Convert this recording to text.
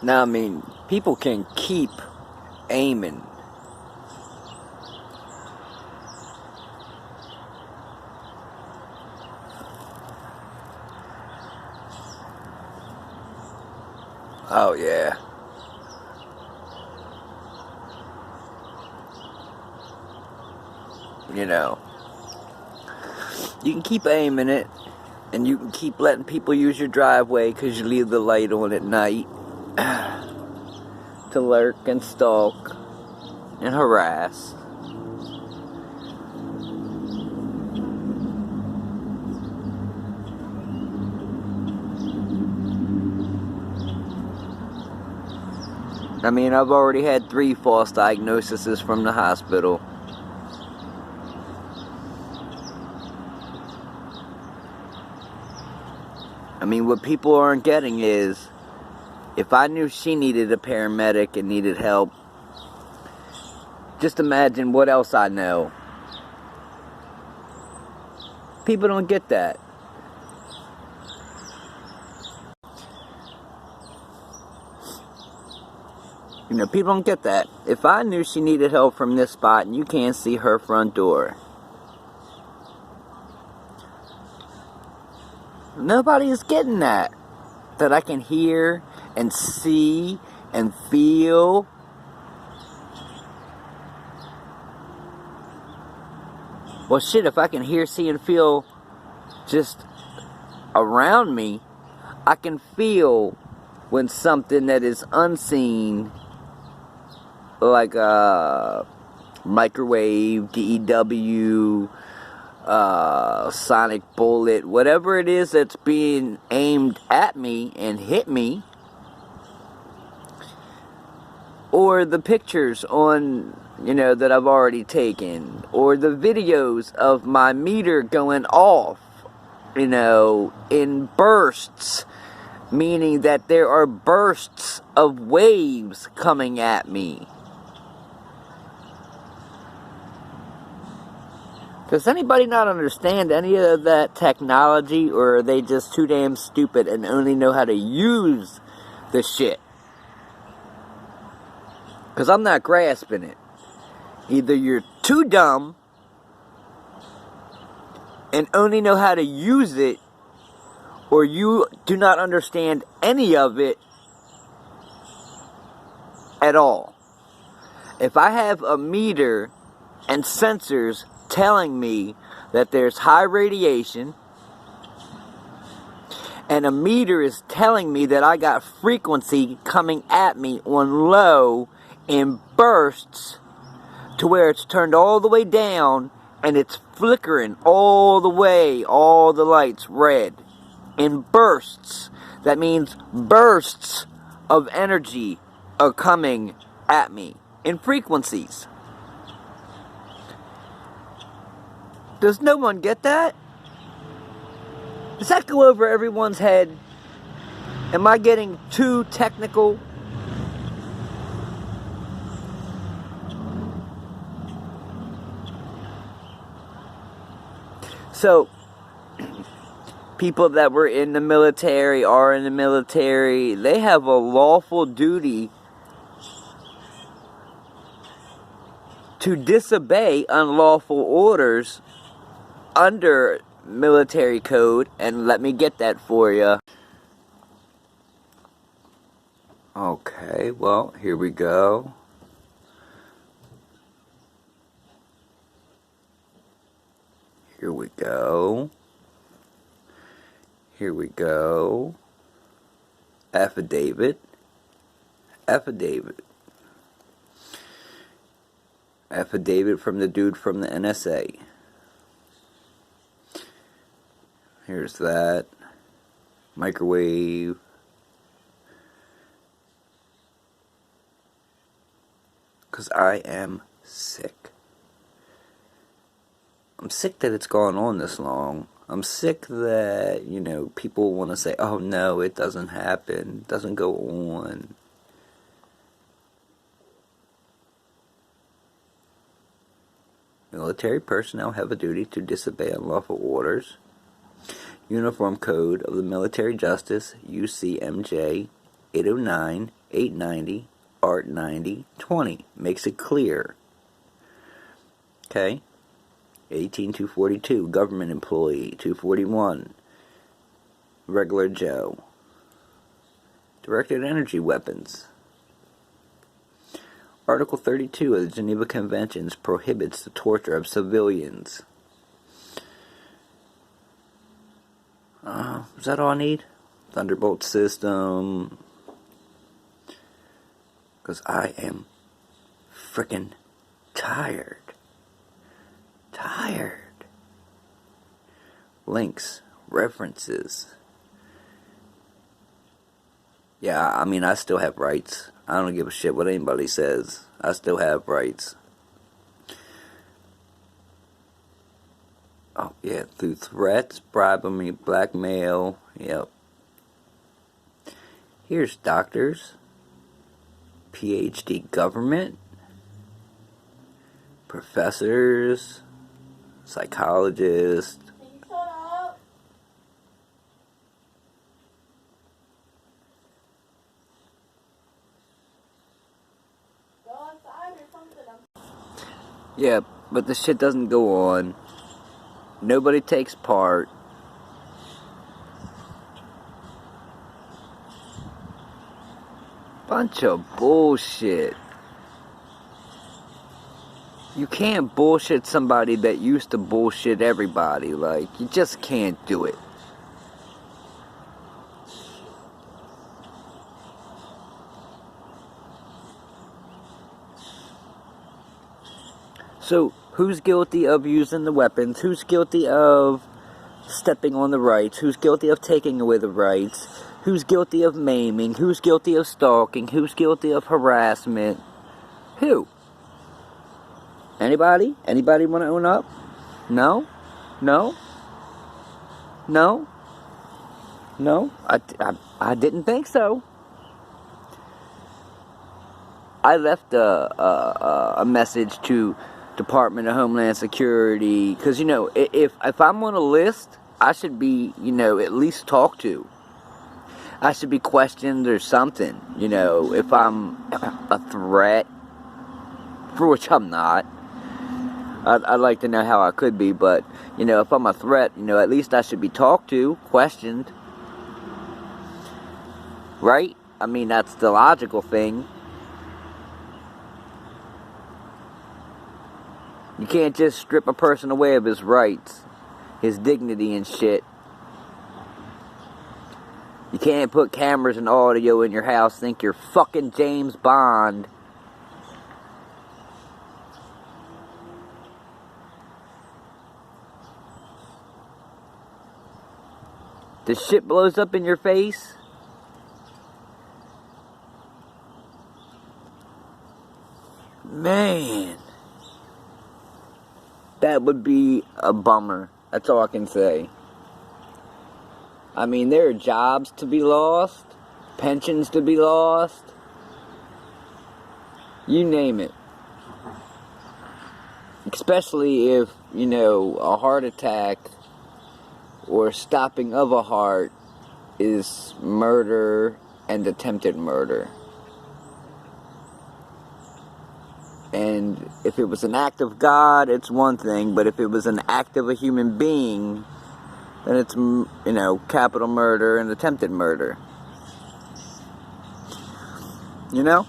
Now, I mean, people can keep aiming. Oh, yeah. You know, you can keep aiming it, and you can keep letting people use your driveway because you leave the light on at night to lurk and stalk and harass. I mean, I've already had 3 false diagnoses from the hospital. I mean, what people aren't getting is, if I knew she needed a paramedic and needed help, just imagine what else I know. People don't get that. You know, people don't get that. If I knew she needed help from this spot and you can't see her front door, nobody is getting that. That I can hear and see and feel. Well, shit, if I can hear, see, and feel just around me, I can feel when something that is unseen, like a microwave, DEW, sonic bullet, whatever it is that's being aimed at me and hit me, or the pictures on, you know, that I've already taken, or the videos of my meter going off, you know, in bursts, meaning that there are bursts of waves coming at me. Does anybody not understand any of that technology, or are they just too damn stupid and only know how to use the shit? Because I'm not grasping it. Either you're too dumb and only know how to use it, or you do not understand any of it at all. If I have a meter and sensors telling me that there's high radiation, and a meter is telling me that I got frequency coming at me on low in bursts to where it's turned all the way down and it's flickering all the way, all the lights red in bursts. That means bursts of energy are coming at me in frequencies. Does no one get that? Does that go over everyone's head? Am I getting too technical? So, people that were in the military, are in the military, they have a lawful duty to disobey unlawful orders under military code, and let me get that for you. Okay, well, here we go. Here we go. Here we go. Affidavit. Affidavit. Affidavit from the dude from the NSA. Here's that. Microwave. Because I am sick. I'm sick that it's gone on this long. I'm sick that, you know, people want to say, oh no, it doesn't happen. It doesn't go on. Military personnel have a duty to disobey unlawful orders. Uniform Code of the Military Justice, UCMJ, 809-890-ART-90-20. Makes it clear. Okay? 18-242, government employee. 241, regular Joe. Directed energy weapons. Article 32 of the Geneva Conventions prohibits the torture of civilians. Is that all I need? Thunderbolt system. Because I am frickin' tired. Links. References. Yeah, I mean, I still have rights. I don't give a shit what anybody says. I still have rights. Oh, yeah, through threats, bribery, blackmail. Yep. Here's doctors. PhD government. Professors. Psychologists. Yeah, but the shit doesn't go on. Nobody takes part. Bunch of bullshit. You can't bullshit somebody that used to bullshit everybody. Like, you just can't do it. So, who's guilty of using the weapons? Who's guilty of stepping on the rights? Who's guilty of taking away the rights? Who's guilty of maiming? Who's guilty of stalking? Who's guilty of harassment? Who? Anybody? Anybody want to own up? No? No? No? No? I didn't think so. I left a message to Department of Homeland Security, because, you know, if I'm on a list, I should be, you know, at least talked to. I should be questioned or something, you know, if I'm a threat, for which I'm not. I'd like to know how I could be, but, you know, if I'm a threat, you know, at least I should be talked to, questioned. Right? I mean, that's the logical thing. You can't just strip a person away of his rights, his dignity and shit. You can't put cameras and audio in your house, think you're fucking James Bond. The shit blows up in your face. Man. That would be a bummer. That's all I can say. I mean, there are jobs to be lost, pensions to be lost, you name it. Especially if, you know, a heart attack or stopping of a heart is murder and attempted murder. And if it was an act of God, it's one thing, but if it was an act of a human being, then it's, you know, capital murder and attempted murder. You know?